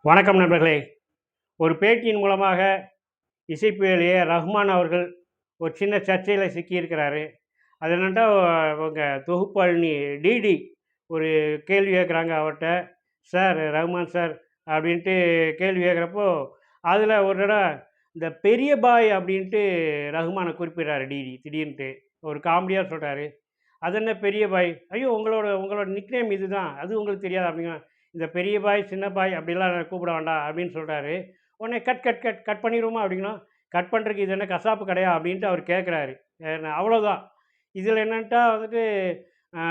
வணக்கம் நண்பர்களே. ஒரு பேட்டியின் மூலமாக இசைப்புயல் ரஹ்மான் அவர்கள் ஒரு சின்ன சர்ச்சையில சிக்கியிருக்கிறாரு. அது என்னன்ட்டா அவங்க தொகுப்பாளினி டிடி ஒரு கேள்வி கேட்குறாங்க அவர்ட்ட. "சார் ரஹ்மான் சார்" அப்படின்ட்டு கேள்வி கேட்குறப்போ, அதில ஒரு இந்த பெரிய பாய் அப்படின்ட்டு ரஹ்மான குறிப்பிடுறாரு டிடி திடீர்ன்ட்டு. ஒரு காமெடியா சொல்றாரு. "அது என்ன பெரிய பாய்? ஐயோ! உங்களோட உங்களோட நிக்நேம் இதுதான். அது உங்களுக்கு தெரியாதா?" அப்படிங்க. "இந்த பெரிய பாய், சின்ன பாய் அப்படிலாம் கூப்பிட வேண்டாம்" அப்படின்னு சொல்றாரு. உடனே கட் கட் கட் கட் பண்ணிருவோமா அப்படின்னா, "கட் பண்ணுறதுக்கு இது என்ன கசாப்பு கடையா?" அப்படின்ட்டு அவர் கேட்குறாரு. அவ்வளோதான். இதில என்னன்ட்டா வந்துட்டு, அ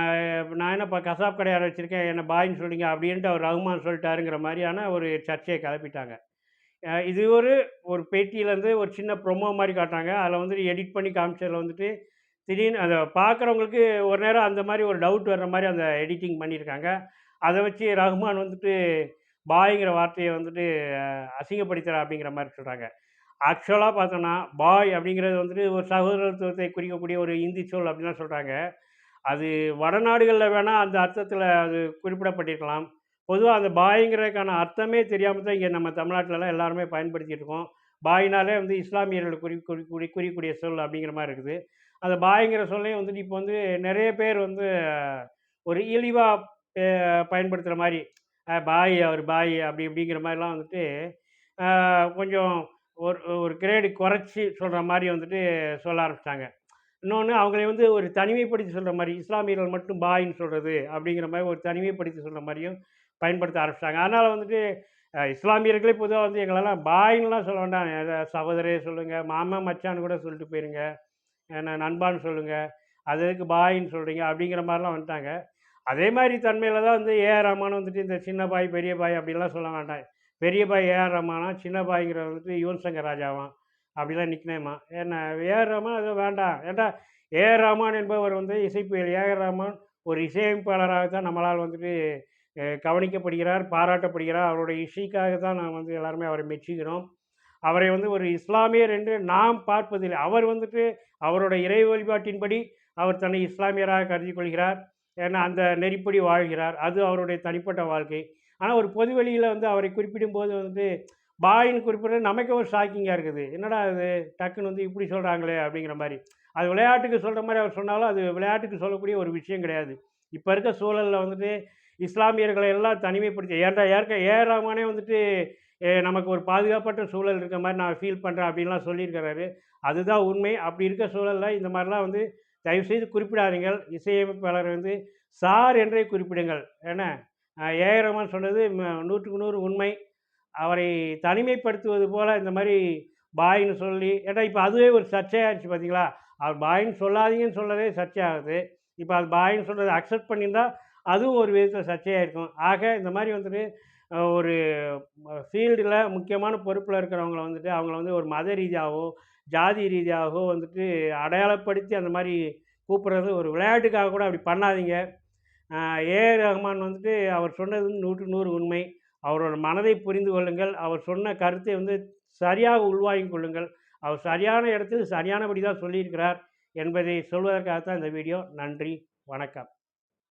"நான் என்னப்பா கசாப்பு கடையா வச்சிருக்கேன், என்ன பாய்ன்னு சொல்றீங்க" அப்படின்ட்டு அவர் ரஹ்மான் சொல்லிட்டாருங்கிற மாரியான ஒரு சர்ச்சைய கிளப்பிட்டாங்க. இது ஒரு ஒரு பேட்டியிலேருந்து ஒரு சின்ன ப்ரொமோ மாரி காட்டுறாங்க. அதில வந்துட்டு எடிட் பண்ணி காமிச்சதில வந்துட்டு, திடீர்னு அத பார்க்குறவங்களுக்கு ஒரு நேரம் அந்த மாரி ஒரு டவுட் வர்ற மாரி அந்த எடிட்டிங் பண்ணியிருக்காங்க. அத வச்சு ரஹ்மான் வந்துட்டு பாய்ங்கிற வார்த்தைய வந்துட்டு அசிங்கப்படுத்துறா அப்படிங்கிற மாரி சொல்றாங்க. ஆக்சுவலா பார்த்தோன்னா, பாய் அப்படிங்கிறது வந்துட்டு ஒரு சகோதரத்துவத்தை குறிக்கக்கூடிய ஒரு இந்தி சொல் அப்படின்லாம் சொல்றாங்க. அது வடநாடுகள்ல வேணா அந்த அர்த்தத்தில அது குறிப்பிடப்பட்டிருக்கலாம். பொதுவா அந்த பாய்ங்கிறதுக்கான அர்த்தமே தெரியாம தான் இங்க நம்ம தமிழ்நாட்டுலலாம் எல்லாருமே பயன்படுத்திட்டு இருக்கோம். பாய்னாலே வந்து இஸ்லாமியர்கள் குறிக்கக்கூடிய சொல் அப்படிங்கிற மாரி இருக்குது. அந்த பாய்ங்கிற சொல்லையும் வந்துட்டு இப்போ வந்து நெறைய பேர் வந்து ஒரு இழிவா பயன்படுத்துற மாரி, பாய் அவர் பாய் அப்படி இப்படிங்கிற மாரிலாம் வந்துட்டு, அ கொஞ்சம் ஒரு ஒரு கிரேடு குறைச்சு சொல்ற மாரி வந்துட்டு சொல்ல ஆரம்பிச்சுட்டாங்க. இன்னொன்னு அவங்கள வந்து ஒரு தனிமைப்படுத்தி சொல்ற மாரி, இஸ்லாமியர்கள் மட்டும் பாய்ன்னு சொல்றது அப்படிங்கிற மாரி ஒரு தனிமைப்படுத்தி சொல்ற மாரியும் பயன்படுத்த ஆரம்பிச்சுட்டாங்க. அதனால வந்துட்டு இஸ்லாமியர்களே பொதுவா வந்து எங்களெல்லாம் பாய்ன்னுலாம் சொல்ல வேண்டாம். சகோதரரே சொல்லுங்க, மாமன், மச்சான்னு கூட சொல்லிட்டு போயிருங்க. என்ன நண்பான்னு சொல்லுங்க. அது எதுக்கு பாய்ன்னு சொல்றீங்க? அப்படிங்கிற மாரிலாம் வந்துட்டாங்க. அதே மாரி தன்மையில தான் வந்து ஏஆர் ரஹ்மான் வந்துட்டு இந்த சின்ன பாய், பெரிய பாய் அப்படிலாம் சொல்ல வேண்டாம். பெரிய பாய் ஏஆர் ரஹ்மானா, சின்ன பாய்ங்கிறவர் வந்துட்டு யுவன் சங்கர் ராஜாவாம். அப்படிலாம் நிக்நேமா. என்ன ஏஆர் ரஹ்மான் அது வேண்டாம். ஏன்டா ஏஆர் ரஹ்மான் என்பவர் வந்து இசைப்புயல் ஏஆர் ரஹ்மான் ஒரு இசையமைப்பாளராக தான் நம்மளால் வந்துட்டு கவனிக்கப்படுகிறார், பாராட்டப்படுகிறார். அவருடைய இசைக்காக தான் நான் வந்து எல்லாருமே அவரை மெச்சுகிறோம். அவரை வந்து ஒரு இஸ்லாமியர் என்று நாம் பார்ப்பதில்லை. அவர் வந்துட்டு அவருடைய இறை வழிபாட்டின்படி அவர் தன்னை இஸ்லாமியராக கருதிக் கொள்கிறார். ஏன்னா அந்த நெறிப்படி வாழ்கிறார். அது அவருடைய தனிப்பட்ட வாழ்க்கை. ஆனா ஒரு பொது வெளியில வந்து அவரை குறிப்பிடும்போது வந்து பாய்ன்னு குறிப்பிடுறது நமக்கே ஒரு ஷாக்கிங்கா இருக்குது. என்னடா இது டக்குன்னு வந்து இப்படி சொல்றாங்களே அப்படிங்கிற மாரி. அது விளையாட்டுக்கு சொல்ற மாரி அவர் சொன்னாலும், அது விளையாட்டுக்கு சொல்லக்கூடிய ஒரு விஷயம் கிடையாது. இப்ப இருக்க சூழல்ல வந்துட்டு இஸ்லாமியர்களை எல்லாம் தனிமைப்படுத்தி ஏன்டா ஏஆர் ரஹ்மானே வந்துட்டு நமக்கு ஒரு பாதுகாப்பற்ற சூழல் இருக்க மாரி நான் ஃபீல் பண்றேன் அப்படின்லாம் சொல்லியிருக்கிறாரு. அதுதான் உண்மை. அப்படி இருக்க சூழல்ல இந்த மாரிலாம் வந்து தயவுசெய்து குறிப்பிடாதீங்கள். இசையமைப்பாளர் வந்து சார் என்றே குறிப்பிடுங்கள். என்ன ஏஆர் ரஹ்மான் சொன்னது 100க்கு 100 உண்மை. அவரை தனிமைப்படுத்துவது போல இந்த மாரி பாய்ன்னு சொல்லி ஏன்டா இப்ப அதுவே ஒரு சர்ச்சையாயிருச்சு பார்த்தீங்களா? அவர் பாய்ன்னு சொல்லாதீங்கன்னு சொன்னதே சர்ச்சையாகுது. இப்ப அது பாய்ன்னு சொல்றத அக்செப்ட் பண்ணியிருந்தா, அதுவும் ஒரு விதத்தில சர்ச்சையாயிருக்கும். ஆக இந்த மாரி வந்துட்டு ஒரு ஃபீல்டுல முக்கியமான பொறுப்புல இருக்கிறவங்கள வந்துட்டு, அவங்கள வந்து ஒரு மத ரீதியாவோ, ஜாதி ரீதியாகவோ வந்துட்டு அடையாளப்படுத்தி அந்த மாரி கூப்பிடுறது ஒரு விளையாட்டுக்காக கூட அப்படி பண்ணாதீங்க. அ ஏஆர் ரஹ்மான் வந்துட்டு அவர் சொன்னது வந்து 100க்கு 100 உண்மை. அவரோட மனதை புரிந்து கொள்ளுங்கள். அவர் சொன்ன கருத்தை வந்து சரியாக உள்வாங்கிக் கொள்ளுங்கள். அவர் சரியான இடத்தில் சரியானபடி தான் சொல்லியிருக்கிறார் என்பதை சொல்வதற்காக தான் இந்த வீடியோ. நன்றி, வணக்கம்.